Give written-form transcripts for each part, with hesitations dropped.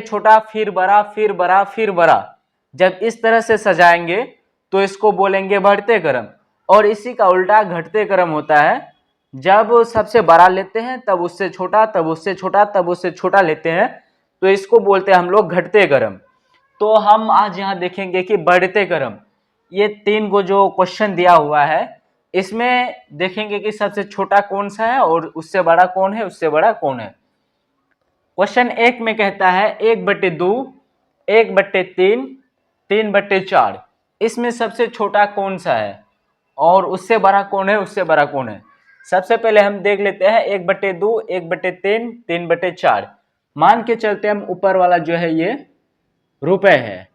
छोटा फिर बड़ा फिर बड़ा फिर बड़ा। जब इस तरह से सजाएंगे तो इसको बोलेंगे बढ़ते क्रम। और इसी का उल्टा घटते क्रम होता है। जब सबसे बड़ा लेते हैं तब उससे छोटा, तब उससे छोटा, तब उससे छोटा लेते हैं, तो इसको बोलते हैं हम लोग घटते क्रम। तो हम आज यहाँ देखेंगे कि बढ़ते क्रम। ये 3 गो जो क्वेश्चन दिया हुआ है, इसमें देखेंगे कि सबसे छोटा कौन सा है और उससे बड़ा कौन है, उससे बड़ा कौन है। क्वेश्चन 1 में कहता है 1/2, 1/3, 3/4। इसमें सबसे छोटा कौन सा है और उससे बड़ा कौन है, उससे बड़ा कौन है। सबसे पहले हम देख लेते हैं 1/2, 1/3, 3/4। मान के चलते हम ऊपर वाला जो है ये रुपए है,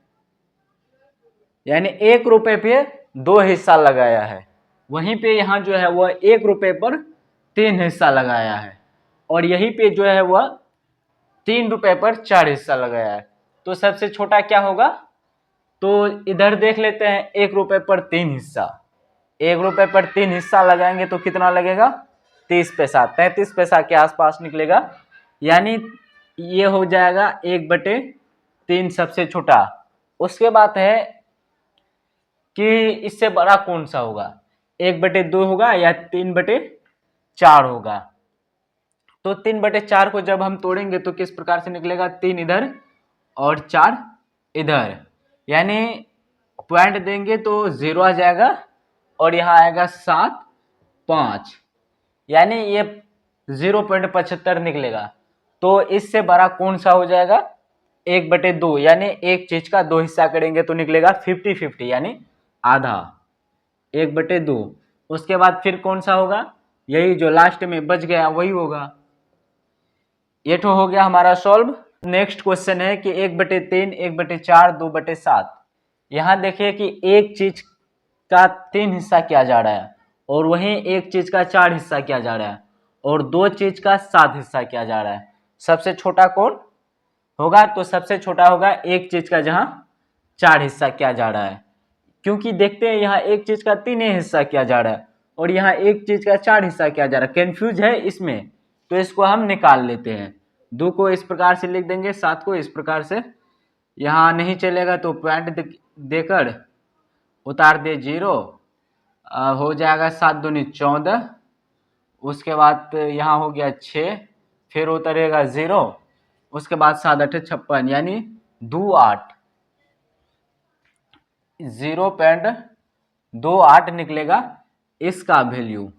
यानी 1 रुपए पे 2 हिस्सा लगाया है। वहीं पे यहाँ जो है वह 1 रुपए पर 3 हिस्सा लगाया है, और यहीं पे जो है वह 3 रुपए पर 4 हिस्सा लगाया है। तो सबसे छोटा क्या होगा, तो इधर देख लेते हैं 1 रुपए पर 3 हिस्सा। 1 रुपए पर 3 हिस्सा लगाएंगे तो कितना लगेगा, 30 पैसा, 33 पैसा के आसपास निकलेगा। यानी ये हो जाएगा 1/3 सबसे छोटा। उसके बाद है कि इससे बड़ा कौन सा होगा, 1/2 होगा या 3/4 होगा। तो 3/4 को जब हम तोड़ेंगे तो किस प्रकार से निकलेगा, 3 इधर और 4 इधर, यानी पॉइंट देंगे तो 0 आ जाएगा और यहाँ आएगा 7, 5, यानी ये 0.75 निकलेगा। तो इससे बड़ा कौन सा हो जाएगा, 1/2, यानी एक चीज का 2 हिस्सा करेंगे तो निकलेगा 50-50, यानी आधा, 1/2। उसके बाद फिर कौन सा होगा, यही जो लास्ट में बच गया वही होगा। ये तो हो गया हमारा सॉल्व। नेक्स्ट क्वेश्चन है कि 1/3, 1/4, 2/7। यहाँ देखिए कि एक चीज का 3 हिस्सा किया जा रहा है और वहीं एक चीज का 4 हिस्सा किया जा रहा है और 2 चीज का 7 हिस्सा किया जा रहा है। सबसे छोटा कौन होगा, तो सबसे छोटा होगा एक चीज का जहां 4 हिस्सा किया जा रहा है, क्योंकि देखते हैं यहाँ एक चीज का 3 हिस्सा किया जा रहा है और यहाँ एक चीज का 4 हिस्सा किया जा रहा है। कंफ्यूज है इसमें, तो इसको हम निकाल लेते हैं। 2 को इस प्रकार से लिख देंगे, 7 को इस प्रकार से। यहाँ नहीं चलेगा तो पॉइंट देकर उतार दे 0, हो जाएगा 7 दूनी 14। उसके बाद यहाँ हो गया 6, फिर उतरेगा 0, उसके बाद 7 8 56, यानी 2 8, 0.28 निकलेगा इसका वैल्यू।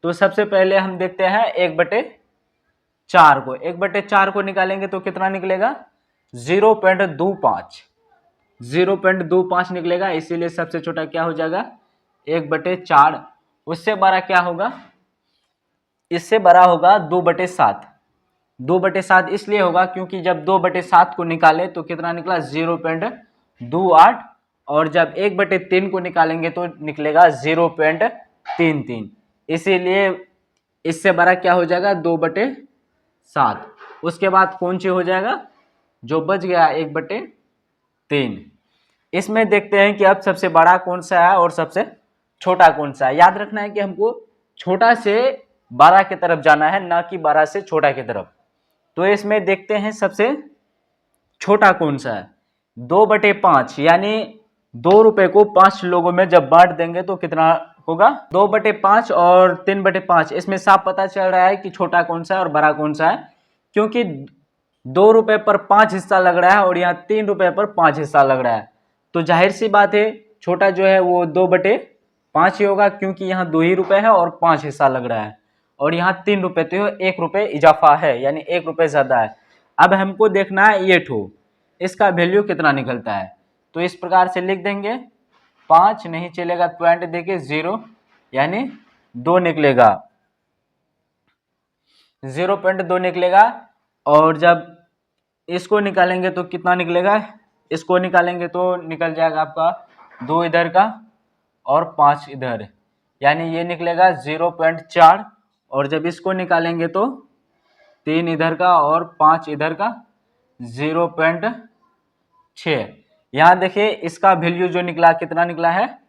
तो सबसे पहले हम देखते हैं 1/4 को। 1/4 को निकालेंगे तो कितना निकलेगा, 0.25, 0.25 निकलेगा। इसीलिए सबसे छोटा क्या हो जाएगा, 1/4। उससे बड़ा क्या होगा, इससे बड़ा होगा 2/7। 2/7 इसलिए होगा क्योंकि जब 2/7 को निकाले तो कितना निकला, 0.28, और जब 1/3 को निकालेंगे तो निकलेगा 0.33। इसीलिए इससे बड़ा क्या हो जाएगा, 2/7। उसके बाद कौन सी हो जाएगा, जो बच गया 1/3। इसमें देखते हैं कि अब सबसे बड़ा कौन सा है और सबसे छोटा कौन सा है। याद रखना है कि हमको छोटा से बड़ा की तरफ जाना है, ना कि बड़ा से छोटा की तरफ। तो इसमें देखते हैं सबसे छोटा कौन सा है, 2/5, यानी 2 रुपए को 5 लोगों में जब बांट देंगे तो कितना होगा, 2/5 और 3/5। इसमें साफ पता चल रहा है कि छोटा कौन सा है और बड़ा कौन सा है, क्योंकि 2 रुपए पर 5 हिस्सा लग रहा है और यहाँ 3 रुपए पर 5 हिस्सा लग रहा है। तो जाहिर सी बात है छोटा जो है वो 2/5 ही होगा, क्योंकि यहाँ 2 ही रुपए है और 5 हिस्सा लग रहा है, और यहाँ 3 रुपए, तो 1 रुपए इजाफा है, यानी 1 रुपए ज्यादा है। अब हमको देखना है ये ठो इसका वैल्यू कितना निकलता है। तो इस प्रकार से लिख देंगे, 5 नहीं चलेगा, पॉइंट देके 0, यानी 2 निकलेगा, 0.2 निकलेगा। और जब इसको निकालेंगे तो कितना निकलेगा, इसको निकालेंगे तो निकल जाएगा आपका 2 इधर का और 5 इधर, यानी ये निकलेगा 0.4। और जब इसको निकालेंगे तो 3 इधर का और 5 इधर का, 0.6। यहाँ देखिए इसका वैल्यू जो निकला कितना निकला है,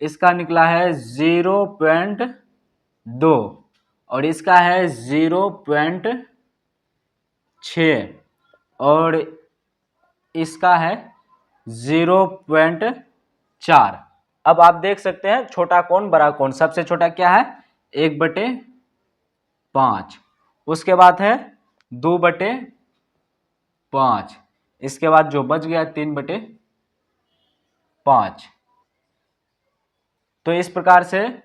इसका निकला है 0.2 और इसका है 0.6, और इसका है 0.4। अब आप देख सकते हैं छोटा कौन बड़ा कौन, सबसे छोटा क्या है 1/5, उसके बाद है 2/5, इसके बाद जो बच गया 3/5। तो इस प्रकार से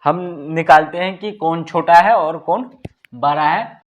हम निकालते हैं कि कौन छोटा है और कौन बड़ा है।